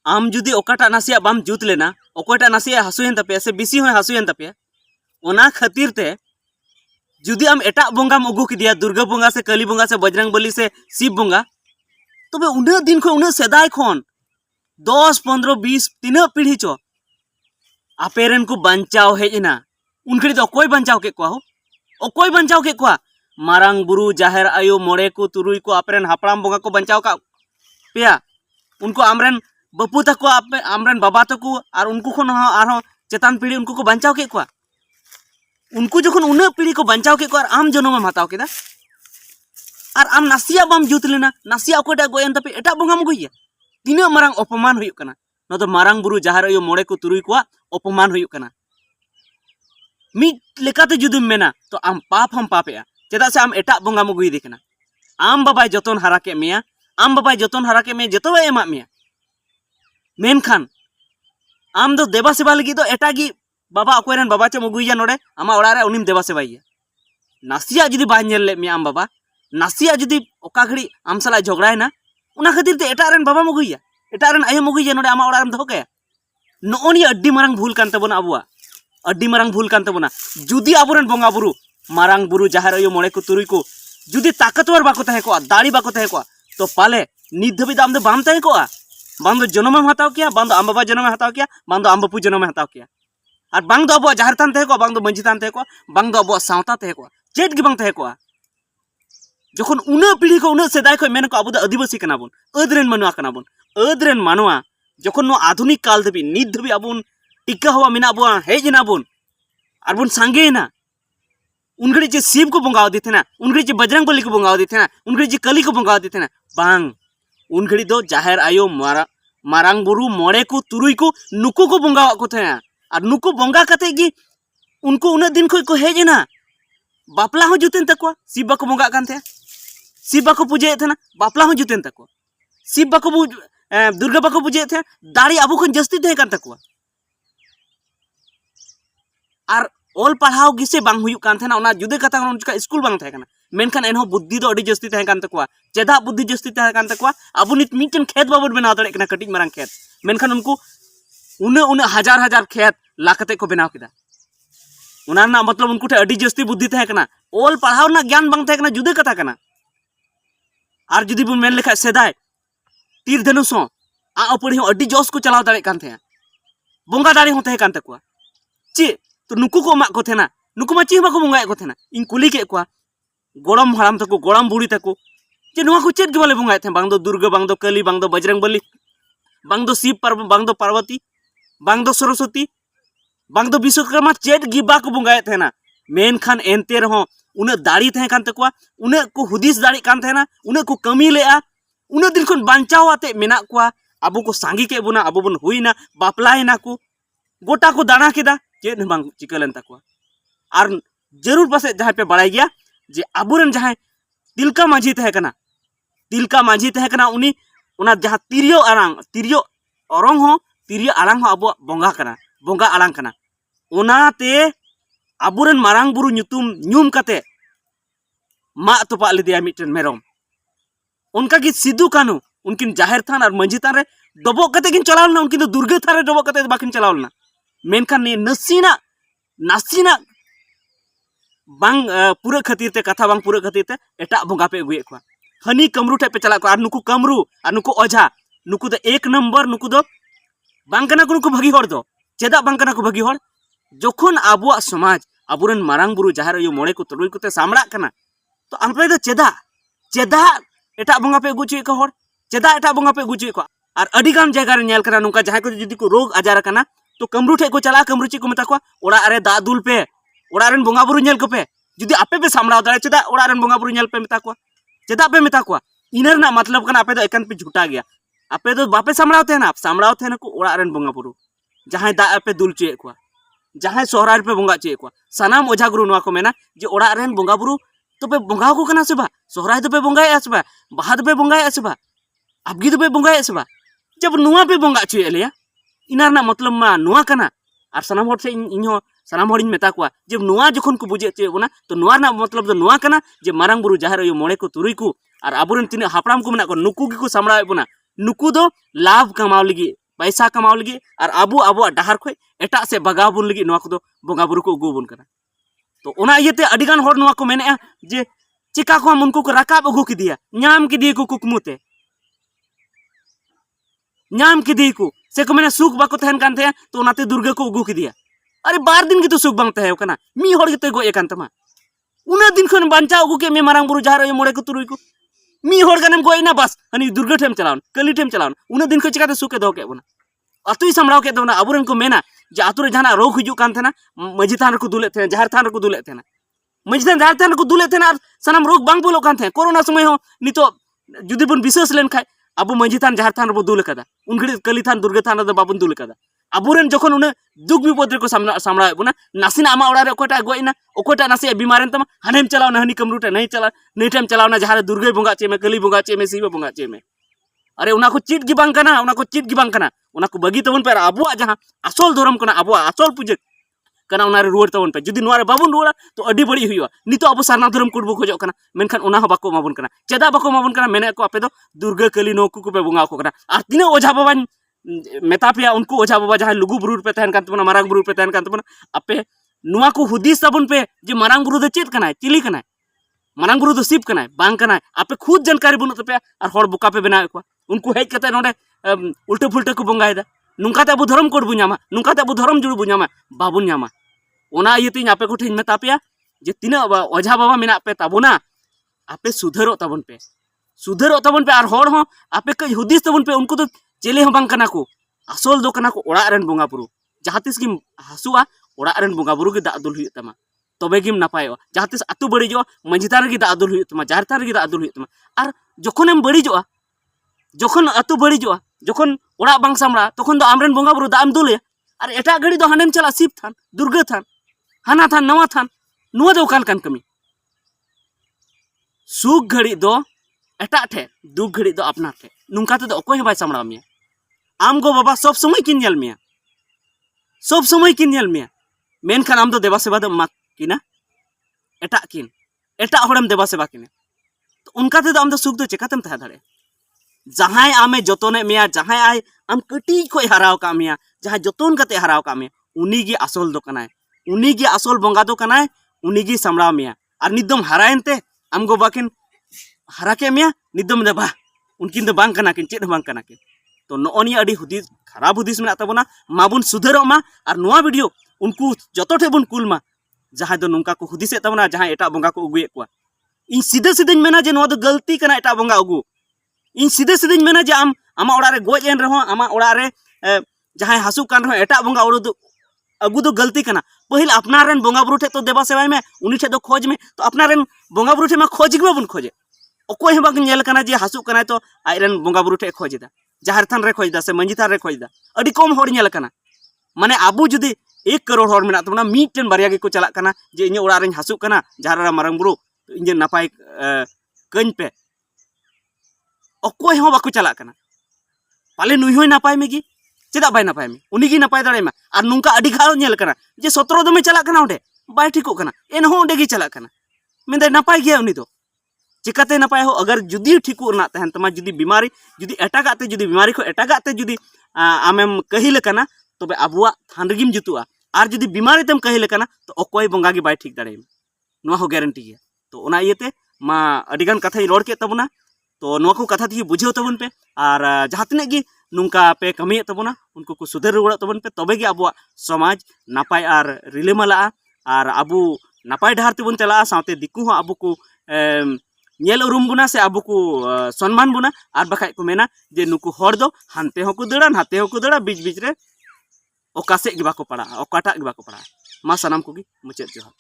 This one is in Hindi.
आम जुदी ओकाटा नासिया बाम जुत लेना ओकोटा नासिया हासुयन तपे से बिसी होय हासुयन तपे ओना खातिर ते जुदी आम एटा बोंगाम अगू किदिया दुर्गा बोंगा से काली बोंगा से बजरंग बली से शिव बोंगा तबे उना दिन खो उना सेदाय खन 10 15 20 तीना पीढ़ी चो आपेरन को बंचाव हेजना उनकड़ी तो कोई बंचाव के को हो कोई बंचाव के को मारांग बुरु जाहेर आयो मोड़े को तुरुई को आपेरन हापड़ाम बोंगा को बंचाव का पेया उनको आमरन बपू तको आमरन बाबा तको और उनको खन आरो चेतान पीढ़ी उनको को बंचाव के को उनको जखन उना पीढ़ी को बंचाव के को आम जन्म हताव केदा और आम नासिया बाम जुत लेना नासिया कोटा गोयन तपे एटा बोंगाम गइया तीना मारांग अपमान हुयुक कना न तो मारांग बुरु जाहेर आयो मोड़े को तुरुई को अपमान हुयुक कना मिट लेकाते जुदुम मेना तो आम पाप हम पापेया चेदा से आम एटा बोंगाम गइ देखना आम बाबाय जतन हारा के मेया आम बाबाय जतन हारा के मे जतो एमा मेया मेनखान आम दो देवा सेवा लगी तो एटागी बाबा अकोयरन बाबा चे मगुइया नोडे आमा ओड़ारे उनिम देवा सेवाइया नासिया जुदी बाय नेल ले मे आम बाबा नासिया जुदी ओका घड़ी आम सला झगड़ायना उना खातिर ते एटारन बाबा मगुइया एटारन आयो मगुइया नोडे आमा ओड़ारम दो के नोनी अड्डी मारांग भूल कान तबोना अबुआ अड्डी मारांग भूल कान तबोना जुदी आबुरन बोंगा बुरु मारांग बुरु जाहेर आयो मोड़े को तुरुई को जुदी ताकतवर बाको तहे को दाड़ी बाको तहे को तो पाले नित धबी दाम दो बाम तहे को बांग दो जन्म हताव किया बांग दो आम बाबा जन्म हताव किया बांग दो आम बापू जन्म हताव किया और बांग दो अब जाहिर तान तहे को बांग दो मंजी तान तहे को बांग दो अब सावता तहे को चेट गी बांग तहे को जखन उना पीढ़ी को उना सेदाय को मेन को अब आदिवासी कना बोन अदरेन मानुआ कना बोन अदरेन मानुआ जखन नो आधुनिक काल धबी नित धबी अबुन टिका हवा मेना बो हेजना बोन और बोन सांगेना उनगड़ी जे शिव को बोंगाव दी थेना उनगड़ी जे बजरंग बली को बोंगाव दी थेना उनगड़ी जे कली को बोंगाव दी थेना बांग उनगड़ी दो जाहेर आयो मारांग बुरु मोड़े को तुरुई को नुकु को बोंगाव को थेना और नुकु बोंगा कते गी उनको उना दिन को हेजना बापला हो जुतेन तको शिव बाको बोंगा कान थे शिव बाको पूजे थे बापला हो जुतेन तको शिव बाको दुर्गा बाको पूजे थे दाड़ी आबो खन जस्ती थे कान तको और ओल पढ़ाव गिसे बांग हुयुक कान थेना ओना जुदे कथा उनका स्कूल बांग थे मेनखान एनहो बुद्धि दो अडी जस्ती थे कान तको चेदा बुद्धि जस्ती थे कान तको अब नित मीटन खेत बाबू बनाव दड़े कना कटिज मारांग खेत मेनखान उनको उन हजार हजार खेत लाकते को बनाव किदा उना ना मतलब उनको अडी जस्ती बुद्धि थे कना ओल पढ़ाव ना ज्ञान बांग थे कना जुदे कथा कना और जुदी बन मेन लेखा सेदाय तीर धनुष आ अपड़ी अडी जोश को चलाव दड़े कान थे बोंगा दाड़ी हो थे कान तको चे तो नुकु को मा को थेना नुकु मा ची बाको बोंगाए को थेना इन कुली के को गोड़म हराम तको गोड़म बुढ़ी तको जे नुआ को चेत गेबाले बोंगाए थे बांग दो दुर्गा बांग दो कली बांग दो बजरंग बली बांग दो शिव बांग दो पार्वती बांग दो सरस्वती बांग दो विश्वकर्मा चेत गिबा को बोंगाए थेना मेन खान एनते रहो उन दाड़ी थे कान तको उन को हुदिस दाड़ी कान थेना उन को कमी लेआ उन दिन खन बांचाव आते मेना को अबो को सांगी के बुना अबो बन हुईना बापलायना को गोटा को दाना केदा चेत बांग चिकलन तको और जरूर पासे जहाँ पे बड़ाई गया जे आबुरन जहाँ तिलका माझी तहे कना उनी उना जहाँ तिरियो अरंग हो तिरियो आड़ांग हो अब बोंगा आड़ांग कना ओनाते आबुरन मारांग बुरु ᱧᱩᱛᱩᱢ ᱧᱩᱢ कते मा तोपा लेदिया मिटन मेरम उनका की सिद्धू कानू उनकिन जाहिर थान और मंझी थान रे डबो कते किन चलावलना उनकिन तो दुर्गा थान रे डबो कते बाकिन चलावलना मेनखान ने नासीना बांग पूरा खातिर ते कथा बांग पूरा खातिर ते एटा बोंगा पे अगुए को हनी कमरू ठे पे चला को और नुकु कमरू और नुकु ओझा नुकु दो एक नंबर नुकु दो बांग कना को नुकु भगी हर दो चेदा बांग कना को भगी हर जोखन आबुआ समाज आबुरन मारांग बुरु जाहेर आयो मोड़े को तुरुई को ते सामड़ा कना तो आपे दो चेदा एटा बोंगा पे अगुचे को हर चेदा एटा बोंगा पे अगुचे को और अडिगान जगह रे नेल कना नुका जहां को जुदी को रोग आजार कना तो कमरू ठे को चला कमरू ची को मता को ओड़ा अरे दा दुल पे ओड़ा रन बोंगा बुरु नेल को पे जुदी आपे पे सामड़ा दाड़े चेदा ओड़ा रन बोंगा बुरु नेल पे मता को चेदा पे मता को इनर ना मतलब कना आपे दो एकन पे झूठा गया आपे दो बापे सामड़ावते ना को ओड़ा रन बोंगा बुरु जहां दा पे दुल चे को जहां सोहराय पे बोंगा चे को सनाम ओझा गुरु नवा को मेना जे ओड़ा रन बोंगा बुरु तो पे बोंगा को कना सेबा सोहराय दो पे बोंगाय आसबा बाहा दो पे बोंगाय आसबा अबगी दो पे बोंगाय आसबा जब नुआ पे बोंगा चे लेया इनार ना मतलब मा नुआ कना और सनाम होड़ से इन्हो सनाम होड़ मेता को जब नुआ जखन को बुझे चे बोना तो नुआ ना मतलब दो नुआ कना जे मारांग बुरु जाहेर आयो मोड़े को तुरुई को और आबुरन तिना हापड़ाम को मेना को नुकु गी को सामड़ा बोना नुकु दो लाभ कमाव लगी पैसा कमाव लगी और आबू आबू डहार खो एटा से बगाव बन लगी नोआ को बोंगा बुरु को उगू बन कना। तो ओना इयते अडिगान होर नोआ को मेने जे चिका को हम उनको को राकाब अगू किदिया नाम किदिया को कुकमुते नाम किदिया को से को मेने सुख बाको तहन कान थे तो ओनाते दुर्गा को उगू किदिया। अरे 12 दिन की तो सुख बांग तहे कना मी होर के गो एकान तमा उना दिन खन बांचा उगू के मे मारांग बुरु जहार मोड़े को तुरुई को मी होर गानेम गोइना बस हनी दुर्गा ठेम चलावन कली ठेम चलावन उना दिन को चिकाते सुख के दो के बना अतुई सामड़ाव के दोना अबुरन को मेना जे आतु रे जहाना रोग हिजु कान थेना मजी थान रे को दुले थे जहार थान रे को दुले थेना मजी थान जहार थान रे को दुले थेना सनाम रोग बांग बोलो कान थे कोरोना समय हो नितो जुदी बन विशेष लेन खाय अब मजी थान जहार थान रे दुले कदा उन घड़ी कली थान दुर्गा थान रे बाबन दुले कदा अबुरन जखन उन दुख विपद रे को सामड़ा बुना नासिना आमा ओड़ा रे ओकोटा गोइना ओकोटा नासिया बीमारन तमा हनेम चलाव ना हनी कमरुटा नहीं चला नहीं टाइम चलाव ना जहार दुर्गा बंगा चे में कली बंगा चे में शिव बंगा चे में अरे उना को चीट गी बांग कना उना को चीट गी बांग कना उना को बगी तबन पे आबुआ जहां असल धर्म कना आबुआ असल पूजा कना उना रे रुवर तबन पे जुदी नोआ रे बाबुन रुवरा तो अडी बड़ी हुईवा नितो अब सारना धर्म कुडबो खोजो कना मेनखान उना हो बाको माबुन कना चेदा बाको माबुन कना मेने को आपे दो दुर्गा कली नोकु को पे बंगा को कना आर तिने ओझा बाबा मेता पे उनको ओझा बाबा जहां लुगु बुरुर पे तहन कान तबना मारांग बुरुर पे तहन कान तबना आपे नोआ को हुदिस तबन पे जे मारांग बुरु दो चेत कना चिली कना मारांग बुरु दो सिप कना बांग कना आपे खुद जानकारी बनु तपे और हर बुका पे बना को उनको हेज कते नोडे उल्टे फुल्टे को बंगायदा नुंकाते अबु धर्म कोड बुኛमा नुंकाते अबु धर्म जुड़ बुኛमा बाबुन ᱧᱟᱢᱟ ओना इयते आपे को ठेन मेता पेया जे तिना ओझा बाबा मेना पे ताबोना आपे सुधरो तबन पे और हर हो आपे कई हुदिस तबन पे उनको तो चेले हो बांग कना को असल दो कना को ओड़ा रेन बोंगा बुरु जहातिस की हसुआ ओड़ा रेन बोंगा बुरु के दा दुल हुई तमा तबे गिम नपायो जहातिस अतु बड़ीजो मंजितार की दा दुल हुई तमा जारतार की दा दुल हुई तमा और जखन एम बड़ीजो जखन अतु बड़ीजो जखन ओड़ा बांग सामड़ा तखन दो आमरेन बोंगा बुरु दाम दुले और एटा घड़ी दो हानेम चला शिव थान दुर्गा थान हाना थान नवा थान नुआ दो काल कान कमी सुख घड़ी दो एटा ठे दुख घड़ी दो अपना ठे नुंका ते दो अकोय बाय सामड़ा मिया आम गो बाबा सब समय किन नेल मिया सब समय किन नेल मिया मेनखान आम दो देवा सेवा दो मा किना एटा हड़म देवा सेवा किने तो उनका ते दो आम दो सुख दो चेकातेम तहा दाड़े जहां आमे जतने मिया जहां आय आम कटी को हराव का मिया जहां जतन कते हराव का मिया उनी गी असल दो कनाय उनी गी असल बंगा दो कनाय उनी गी सामड़ा मिया और निदम हरायनते आम गो बाकिन हरा के मिया निदम दे बा उनकिन दो बांग कना किन चेद बांग कना किन तो नोनी अडी हुदिस खराब हुदिस में ताबोना माबुन सुधरो मा और नोआ वीडियो उनको जतो ठे बुन कुल मा जहां दो नुंका को हुदिसे ताबोना जहां एटा बंगा को उगुए कोआ इन सीधे सीधे मेना जे नोआ दो गलती कना एटा बंगा उगु इन सीधे सीधे मेना जे आमा ओड़ा रे गोज एन रहो आमा ओड़ा रे जहां हसु कान रहो एटा बंगा ओड़ दो अगु दो गलती कना पहिल अपनारेन बंगा बुरु ठे तो देवा सेवाय में उनी ठे दो खोज में तो अपनारेन बंगा बुरु ठे में खोज गे बन खोजे अकोय हम बाग नेल कना जे हसु कना तो आइरन बंगा बुरु ठे खोजदा जहार थान रे खोजदा से मंजी थान रे खोजदा अडी कम होर नेल कना माने आबू जुदी 1 करोड़ होर मेना तबना मीटन बारिया गे को चला कना जे इने ओड़ा रेन हसु कना जहार मारंग बुरु इने नापाय कñ पे अकोय हो बाको चला कना पाले नुई होय नापाय मेगी चेदा बाय नापाय में उनी गी नापाय दाड़े मा और नुंका अडी घाव नेल कना जे 17 दमे चला कना ओडे बाय ठिको कना एन हो ओडे गी चला कना मेंदे नापाय गया उनी दो चिकाते नापाय हो अगर जुदी ठिको ना तहन तमा जुदी बीमारी जुदी एटागाते जुदी बीमारी को एटागाते जुदी आमेम कहिल कना तबे आबुआ थान रगिम जुतुआ और जुदी बीमारी तेम कहिल कना तो अकोय बंगा गी बाय ठीक दाड़े नोआ हो गारंटी गया तो ओना इयते मा अडिगान कथा रोड के तबना तो नोआ को कथा थी बुझेव तबन पे और जहां तने गी नुंका पे कमी तबना उनको को सुधर रुवाड़ तबन पे तबे गी आबुआ समाज नापाय और रिलेमला और आबू नापाय डहार तेबन चला साथे दिकु हो आबू को नेल उरुम बुना से आबू को सम्मान बुना और बखाय को मेना जे नुकु हर दो हानते हो को दड़ा नाते हो को दड़ा बीच बीच रे ओकासे गी बाको पड़ा ओकाटा गी बाको पड़ा मा सनाम को गी मुचेद जोहार।